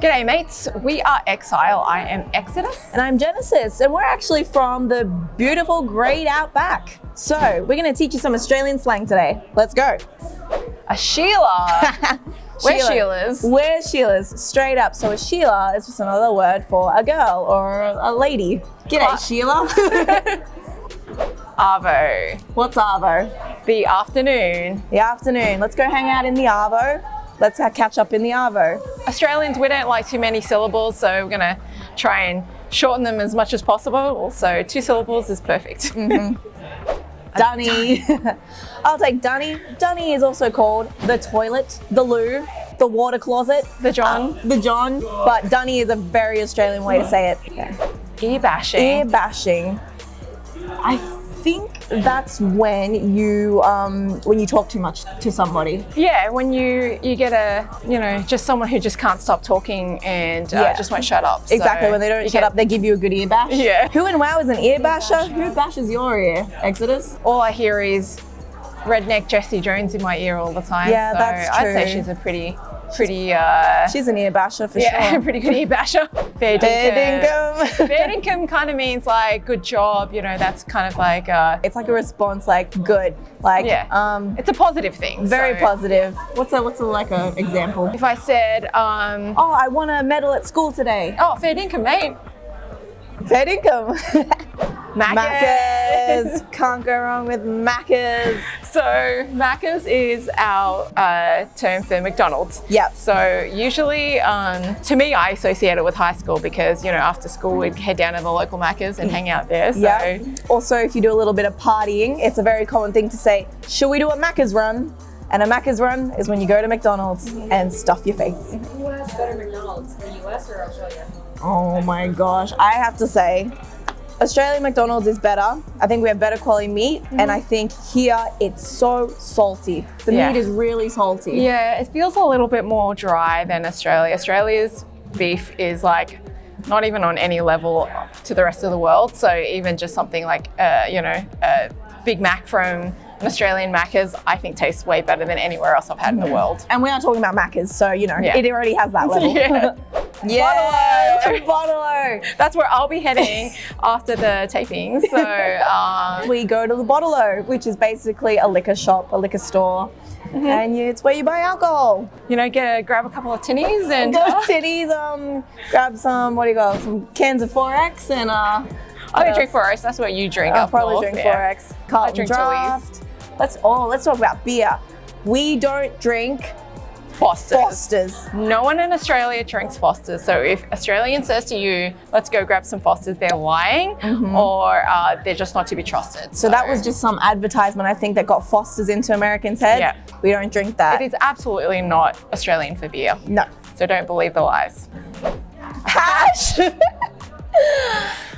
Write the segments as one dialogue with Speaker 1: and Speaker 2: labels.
Speaker 1: G'day mates, we are Exile. I am Exodus.
Speaker 2: And I'm Genesis, and we're actually from the beautiful great outback. So we're going to teach you some Australian slang today. Let's go.
Speaker 1: A Sheila. We're Sheilas.
Speaker 2: We're Sheilas, straight up. So a Sheila is just another word for a girl or a lady. G'day, Sheila.
Speaker 1: Arvo.
Speaker 2: What's Arvo?
Speaker 1: The afternoon.
Speaker 2: The afternoon. Let's go hang out in the Arvo. Let's catch up in the Arvo.
Speaker 1: Australians, we don't like too many syllables, so we're going to try and shorten them as much as possible. So 2 syllables is perfect.
Speaker 2: Dunny. I'll take Dunny. Dunny is also called the toilet, the loo, the water closet.
Speaker 1: The John.
Speaker 2: The John. But Dunny is a very Australian way to say it. Okay.
Speaker 1: Earbashing.
Speaker 2: Earbashing. I think that's when you talk too much to somebody.
Speaker 1: Yeah, when you get just someone who just can't stop talking and just won't shut up.
Speaker 2: Exactly,
Speaker 1: so
Speaker 2: when they don't shut up, they give you a good ear bash.
Speaker 1: Yeah.
Speaker 2: Who in WoW is an ear basher? Who bashes your ear, Exodus?
Speaker 1: All I hear is redneck Jessie Jones in my ear all the time.
Speaker 2: Yeah,
Speaker 1: so
Speaker 2: that's true.
Speaker 1: I'd say she's a pretty
Speaker 2: she's an ear basher for sure.
Speaker 1: Pretty good ear basher. Fair
Speaker 2: dinkum.
Speaker 1: Fair dinkum kind of means like good job, that's kind of like
Speaker 2: it's like a response, like good. Like
Speaker 1: it's a positive thing.
Speaker 2: Very positive. What's a example?
Speaker 1: If I said
Speaker 2: oh, I won a medal at school today.
Speaker 1: Oh, fair dinkum, mate.
Speaker 2: Fair dinkum.
Speaker 1: Maccas.
Speaker 2: Can't go wrong with Maccas.
Speaker 1: So Maccas is our term for McDonald's.
Speaker 2: Yep.
Speaker 1: So usually, to me, I associate it with high school because, after school we'd head down to the local Maccas and hang out there. So.
Speaker 2: Yeah. Also, if you do a little bit of partying, it's a very common thing to say, should we do a Maccas run? And a Maccas run is when you go to McDonald's and stuff your face.
Speaker 3: Who has better McDonald's, the US or Australia?
Speaker 2: Oh my gosh, I have to say, Australian McDonald's is better. I think we have better quality meat, and I think here it's so salty. The meat is really salty.
Speaker 1: Yeah, it feels a little bit more dry than Australia. Australia's beef is like not even on any level to the rest of the world. So even just something like, a Big Mac from an Australian Maccas, I think tastes way better than anywhere else I've had in the world.
Speaker 2: And we're not talking about Maccas, so it already has that level.
Speaker 1: Yeah.
Speaker 2: Bottle-o.
Speaker 1: That's where I'll be heading after the taping. So
Speaker 2: we go to the Bottle-o, which is basically a liquor shop, a liquor store. And it's where you buy alcohol.
Speaker 1: Grab a couple of tinnies and
Speaker 2: grab some cans of 4X and
Speaker 1: I don't drink 4X, that's what you drink.
Speaker 2: I'll probably drink 4X.
Speaker 1: I drink
Speaker 2: Draft. Let's talk about beer. We don't drink Fosters.
Speaker 1: No one in Australia drinks Fosters. So if Australian says to you, let's go grab some Fosters, they're lying or they're just not to be trusted.
Speaker 2: So that was just some advertisement, I think, that got Fosters into Americans' heads. Yeah. We don't drink that.
Speaker 1: It is absolutely not Australian for beer.
Speaker 2: No.
Speaker 1: So don't believe the lies.
Speaker 2: Pash!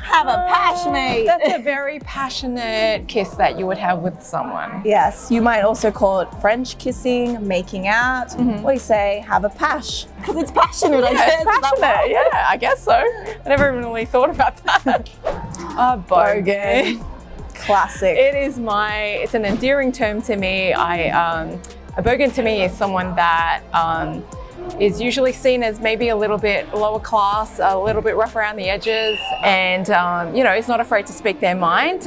Speaker 2: Have a pash, mate.
Speaker 1: That's a very passionate kiss that you would have with someone.
Speaker 2: Yes, you might also call it French kissing, making out, or you say have a pash. Because it's passionate, I guess.
Speaker 1: It's passionate, yeah, I guess so. I never really thought about that. Bogan.
Speaker 2: Classic.
Speaker 1: It's an endearing term to me. A Bogan to me is someone that is usually seen as maybe a little bit lower class, a little bit rough around the edges, and is not afraid to speak their mind,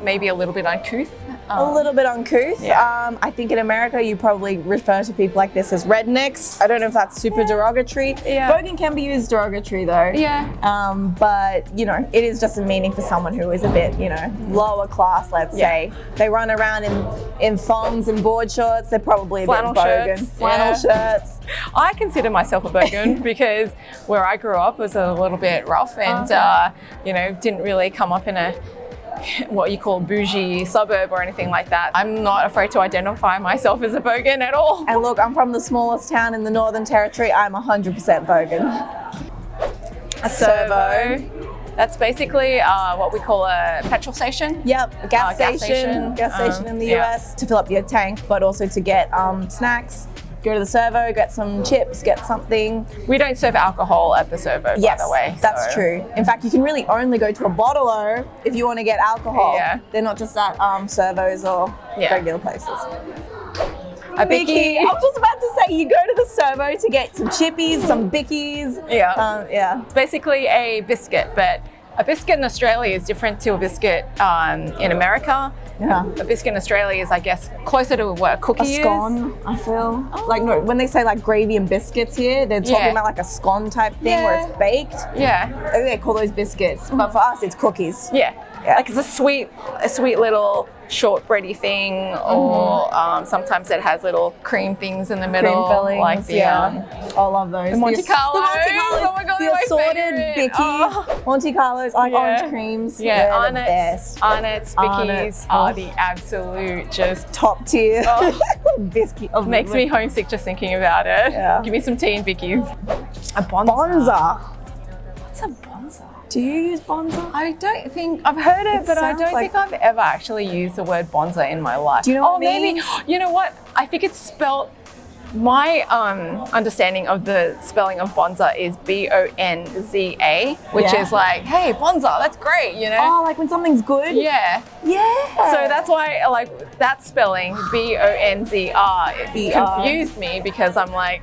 Speaker 1: maybe a little bit uncouth.
Speaker 2: I think in America you probably refer to people like this as rednecks. I don't know if that's super derogatory.
Speaker 1: Yeah.
Speaker 2: Bogan can be used derogatory though.
Speaker 1: Yeah.
Speaker 2: But it is just a meaning for someone who is a bit, lower class, let's say. They run around in thongs and board shorts. They're probably a bit Bogan. Flannel shirts.
Speaker 1: I consider myself a Bogan because where I grew up was a little bit rough and, didn't really come up in a what you call bougie suburb or anything like that. I'm not afraid to identify myself as a Bogan at all.
Speaker 2: And look, I'm from the smallest town in the Northern Territory. I'm 100% Bogan.
Speaker 1: A Servo. That's basically what we call a petrol station.
Speaker 2: Yep, a gas station in the US to fill up your tank, but also to get snacks. Go to the Servo, get some chips, get something.
Speaker 1: We don't serve alcohol at the Servo, by the way.
Speaker 2: That's true. In fact, you can really only go to a Bottle-o if you want to get alcohol.
Speaker 1: Yeah.
Speaker 2: They're not just at Servos or regular places.
Speaker 1: A Bikkie.
Speaker 2: I was just about to say, you go to the Servo to get some chippies, some Bikkies.
Speaker 1: Yeah.
Speaker 2: Yeah.
Speaker 1: It's basically a biscuit, but a biscuit in Australia is different to a biscuit in America.
Speaker 2: Yeah.
Speaker 1: A biscuit in Australia is, I guess, closer to what a cookie
Speaker 2: A scone, I feel. Like, no, when they say like gravy and biscuits here, they're talking about like a scone type thing where it's baked.
Speaker 1: Yeah.
Speaker 2: I think they call those biscuits, but for us, it's cookies.
Speaker 1: Yeah. Like it's a sweet little shortbready thing, or sometimes it has little cream things in the middle,
Speaker 2: Cream fillings,
Speaker 1: like the
Speaker 2: I love those.
Speaker 1: the Monte Carlos.
Speaker 2: The Monte Carlos.
Speaker 1: Oh my God,
Speaker 2: the
Speaker 1: they're my
Speaker 2: assorted
Speaker 1: favorite.
Speaker 2: Bikkie,
Speaker 1: Oh.
Speaker 2: Monte Carlos, like
Speaker 1: Yeah.
Speaker 2: orange creams.
Speaker 1: Yeah,
Speaker 2: they're the
Speaker 1: Arnott's,
Speaker 2: best.
Speaker 1: Arnott's,
Speaker 2: Arnott's,
Speaker 1: Bikkies are the absolute just
Speaker 2: Top tier biscuit. Of
Speaker 1: makes me homesick just thinking about it.
Speaker 2: Yeah.
Speaker 1: Give me some tea and Bikkies. A Bonzer.
Speaker 2: Bonzer.
Speaker 1: What's a Bonzer?
Speaker 2: Do you use Bonzer?
Speaker 1: I don't think I've heard it, but I
Speaker 2: sounds
Speaker 1: don't
Speaker 2: like-
Speaker 1: think I've ever actually used the word Bonzer in my life.
Speaker 2: Do you know what it
Speaker 1: maybe
Speaker 2: means?
Speaker 1: you know what? I think it's spelled. My understanding of the spelling of Bonzer is Bonza, which
Speaker 2: Yeah.
Speaker 1: is like, hey, Bonzer, that's great, you know?
Speaker 2: Oh, like when something's good?
Speaker 1: Yeah.
Speaker 2: Yeah.
Speaker 1: So that's why, like, that spelling, Bonzer, it
Speaker 2: BR.
Speaker 1: confused me because I'm like,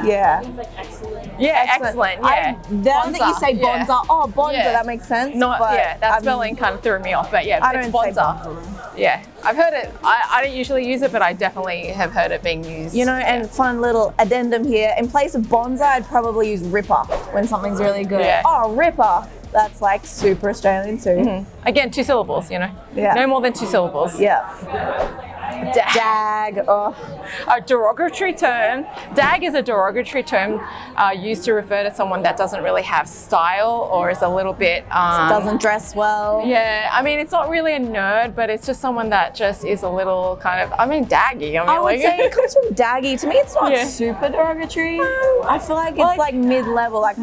Speaker 2: Yeah.
Speaker 3: It's like excellent.
Speaker 1: yeah, excellent, yeah.
Speaker 2: Now that you say
Speaker 1: yeah.
Speaker 2: Bonzer, oh, Bonzer,
Speaker 1: Yeah.
Speaker 2: that makes sense.
Speaker 1: Not,
Speaker 2: but
Speaker 1: yeah, that
Speaker 2: I'm-
Speaker 1: spelling kind of threw me off, but yeah,
Speaker 2: I
Speaker 1: it's
Speaker 2: don't say
Speaker 1: Bonzer.
Speaker 2: Bonzer.
Speaker 1: Yeah, I've heard it. I don't usually use it, but I definitely have heard it being used.
Speaker 2: You know, and fun little addendum here. In place of Bonzer, I'd probably use Ripper when something's really good.
Speaker 1: Yeah.
Speaker 2: Oh, Ripper. That's like super Australian too.
Speaker 1: Again, 2 syllables, you know?
Speaker 2: Yeah.
Speaker 1: No more than 2 syllables.
Speaker 2: Yeah.
Speaker 1: Dag.
Speaker 2: Dag. Oh.
Speaker 1: A derogatory term. Dag is a derogatory term used to refer to someone that doesn't really have style or is a little bit...
Speaker 2: Doesn't dress well.
Speaker 1: Yeah, I mean, it's not really a nerd, but it's just someone that just is a little kind of, I mean, daggy. I mean,
Speaker 2: I would
Speaker 1: like,
Speaker 2: say it comes from daggy. To me, it's not
Speaker 1: Yeah.
Speaker 2: super derogatory. I feel like it's
Speaker 1: Like-
Speaker 2: like mid-level. Like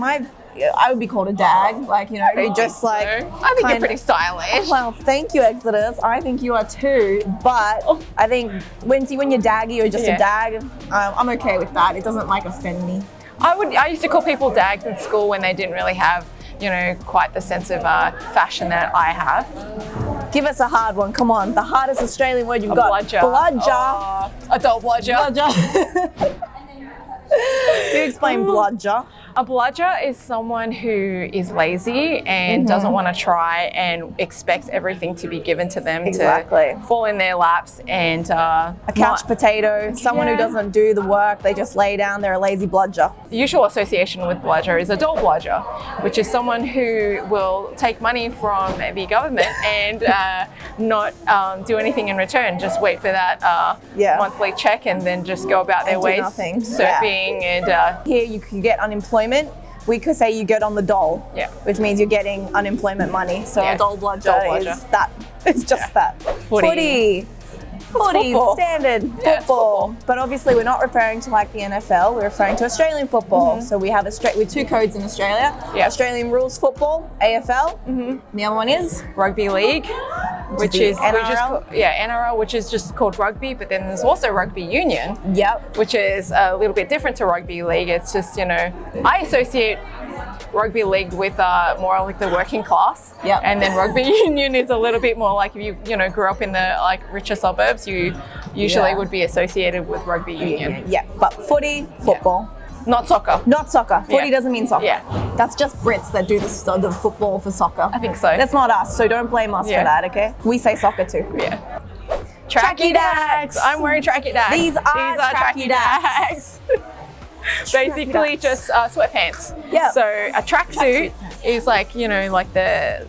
Speaker 2: I would be called a dag. Like, you know, you just like.
Speaker 1: I think you're
Speaker 2: kinda-
Speaker 1: pretty stylish.
Speaker 2: Well, thank you, Exodus. I think you are too. But I think when you're daggy or just
Speaker 1: Yeah.
Speaker 2: a dag, I'm okay with that. It doesn't like offend me.
Speaker 1: I used to call people dags in school when they didn't really have, you know, quite the sense of fashion that I have.
Speaker 2: Give us a hard one. Come on. The hardest Australian word you've got.
Speaker 1: Bludger.
Speaker 2: Bludger.
Speaker 1: Oh, adult bludger.
Speaker 2: Bludger. You explain bludger.
Speaker 1: A bludger is someone who is lazy and doesn't want to try and expects everything to be given to them
Speaker 2: Exactly.
Speaker 1: to fall in their laps and
Speaker 2: A couch potato. Someone who
Speaker 1: Yeah.
Speaker 2: doesn't do the work. They just lay down. They're a lazy bludger.
Speaker 1: The usual association with bludger is adult bludger, which is someone who will take money from the government and not do anything in return. Just wait for that
Speaker 2: Yeah.
Speaker 1: monthly check and then just go about their
Speaker 2: And do
Speaker 1: ways,
Speaker 2: nothing.
Speaker 1: surfing and
Speaker 2: Here you could get unemployment. We could say you get on the dole,
Speaker 1: Yeah.
Speaker 2: which means you're getting unemployment money. So
Speaker 1: Yeah.
Speaker 2: a dole bludger
Speaker 1: Dole bludger.
Speaker 2: is that. It's just that.
Speaker 1: Footy.
Speaker 2: Footy,
Speaker 1: football.
Speaker 2: standard
Speaker 1: Yeah, it's
Speaker 2: football.
Speaker 1: football.
Speaker 2: But obviously we're not referring to like the NFL, we're referring to Australian football. So we have with 2 codes in Australia.
Speaker 1: Yeah.
Speaker 2: Australian rules football, AFL. The other one is
Speaker 1: rugby league, which
Speaker 2: the
Speaker 1: is
Speaker 2: NRL?
Speaker 1: NRL, which is just called rugby. But then there's also rugby union,
Speaker 2: Yep.
Speaker 1: which is a little bit different to rugby league. It's just, you know, I associate rugby league with more like the working class.
Speaker 2: Yep.
Speaker 1: And then rugby union is a little bit more like if you know grew up in the like richer suburbs, you usually
Speaker 2: Yeah.
Speaker 1: would be associated with rugby union.
Speaker 2: Yeah, but footy, football.
Speaker 1: Not soccer.
Speaker 2: Not soccer. Footy
Speaker 1: Yeah.
Speaker 2: doesn't mean soccer.
Speaker 1: Yeah.
Speaker 2: That's just Brits that do the football for soccer.
Speaker 1: I think so.
Speaker 2: That's not us, so don't blame us
Speaker 1: Yeah.
Speaker 2: for that, okay? We say soccer too.
Speaker 1: Yeah.
Speaker 2: Trackie Daks.
Speaker 1: I'm wearing Trackie Daks.
Speaker 2: These are Trackie Daks.
Speaker 1: Basically
Speaker 2: Daks.
Speaker 1: just sweatpants.
Speaker 2: Yeah.
Speaker 1: So a tracksuit is like, you know, like the,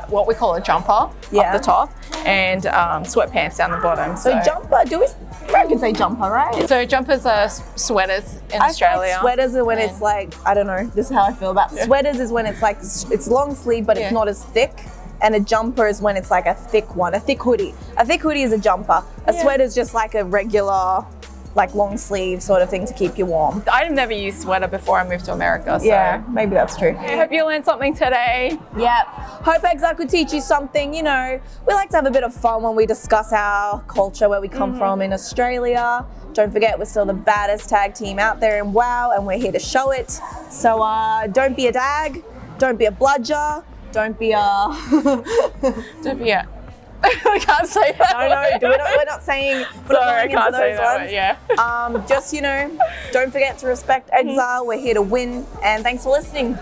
Speaker 1: what we call a jumper
Speaker 2: Yeah.
Speaker 1: up the top and sweatpants down the bottom.
Speaker 2: So jumper, I can say jumper, right?
Speaker 1: So jumpers are sweaters in
Speaker 2: I feel
Speaker 1: Australia.
Speaker 2: like sweaters are when it's like, I don't know, this is how I feel about sweaters is when it's like, it's long sleeve, but
Speaker 1: Yeah.
Speaker 2: it's not as thick. And a jumper is when it's like a thick one, a thick hoodie. A thick hoodie is a jumper. A
Speaker 1: Yeah.
Speaker 2: sweater is just like a regular, like long sleeve sort of thing to keep you warm.
Speaker 1: I've never used sweater before I moved to America. So
Speaker 2: Yeah, maybe that's true.
Speaker 1: I hope you learned something today.
Speaker 2: Yeah. Hope Exile could teach you something. You know, we like to have a bit of fun when we discuss our culture, where we come from in Australia. Don't forget, we're still the baddest tag team out there in WoW, and we're here to show it. So don't be a dag, don't be a bludger, don't be a...
Speaker 1: Yeah. I can't say that.
Speaker 2: We're not saying.
Speaker 1: Sorry, I can't say that. But yeah.
Speaker 2: Just don't forget to respect Exile. We're here to win, and thanks for listening.